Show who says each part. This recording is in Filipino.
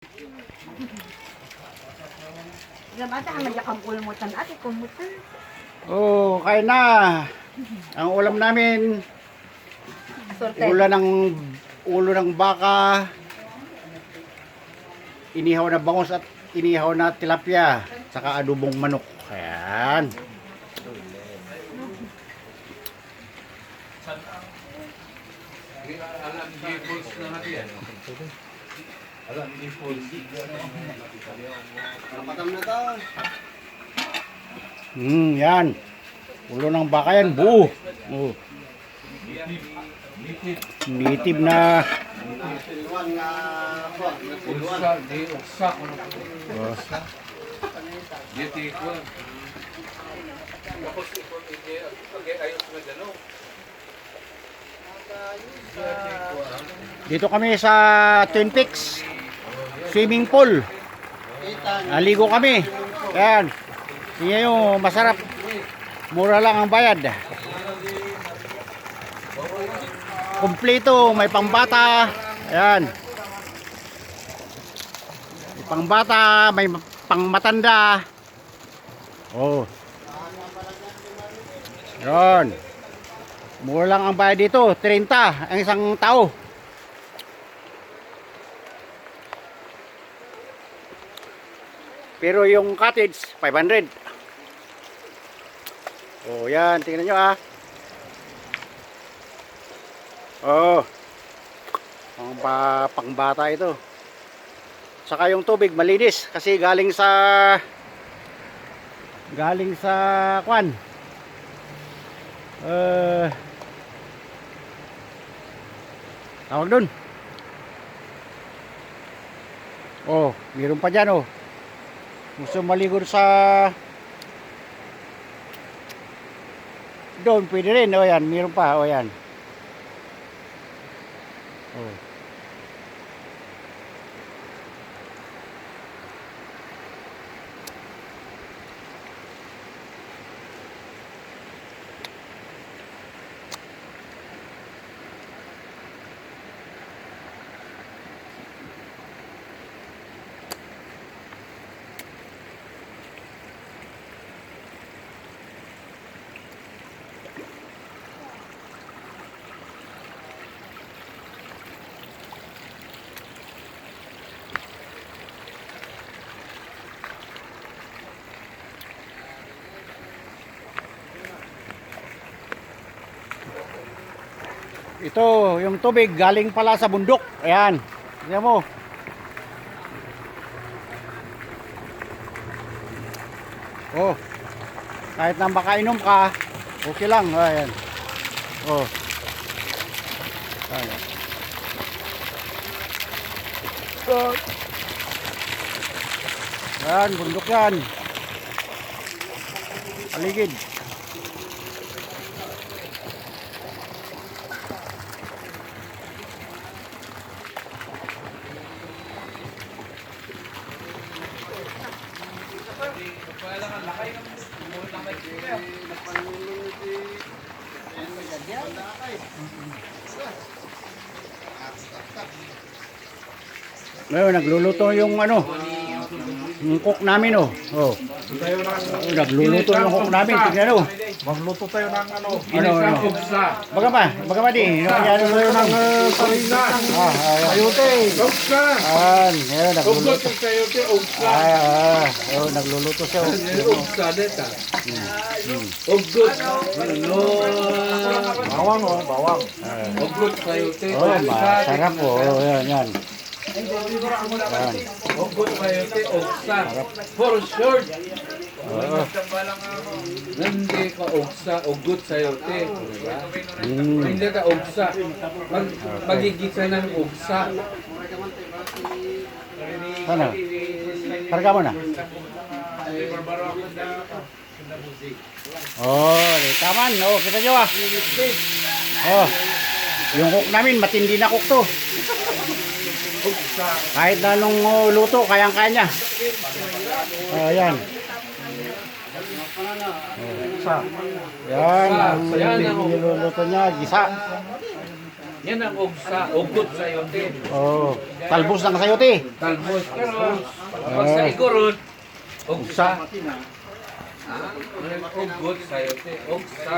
Speaker 1: Ate, ang nagyakang kulmutan. Ate, kulmutan.
Speaker 2: Oh, kain na. Ang ulam namin,
Speaker 1: Sorte.
Speaker 2: ulo ng baka, inihaw na bangus at inihaw na tilapia, saka adobong manok. Ayan. Yan. Ulo ng baka yan, buo. Oh. Native na. Dito kami sa Twin Peaks swimming pool. Naligo kami. Yan. Tingnan nyo, masarap. Mura lang ang bayad. Kompleto, may pangbata. Ayan. May pangbata, may pangmatanda. Oh. Yan. Mura lang ang bayad dito, 30 ang isang tao. Pero yung cottage, 500. Oh, yan. Tingnan nyo ah. Oh. Pangbata ito. Saka yung tubig, malinis. Kasi galing sa kwan. Tawag dun. Oh, meron pa dyan oh. Gusto maligo sa doon, pwede rin. O yan, meron pa. O yan. Oh. Ito, yung tubig galing pala sa bundok. Ayan. Tingnan mo. Oh. Kahit na makainom ka, okay lang. Ayan. Oh. Ayan. Oh. Ayan, bundok yan. Paligid. Ngayon, nagluluto yung ano, yung cook namin oh. Oh. Nagluluto yung cook namin, tignan oh.
Speaker 3: Magluto tayo ng ano?
Speaker 2: Baga ba di? Nangyari tayo ng
Speaker 3: sarina.
Speaker 2: Sayote.
Speaker 3: Ogsa.
Speaker 2: Ngayon, nagluluto.
Speaker 3: Sayote, ogsa.
Speaker 2: Nagluluto siya.
Speaker 3: Ogsa deta. Oggut. Bawang oh, bawang. Oggut sayote.
Speaker 2: Oh, masarap oh. Yan.
Speaker 3: Oggut sayote, ogsa. For sure. Hindi ka ogsa, oggut sayote. Hindi ka ogsa. Magigisa ng ogsa.
Speaker 2: Ano? Karga mo na. Oh, taman. Oh, kita nyo ah. Oh, yung cook namin, matindi na cook to. Kahit na nung luto, kayang-kaya niya. Ayan. Yan, ang niluluto niya, gisa.
Speaker 3: Yan ang ugsa, ugot sayote.
Speaker 2: Oh, talbos ng sayote.
Speaker 3: Talbos. Pero pag sa igorot, ugsa. Ugot sayote. Ugsa.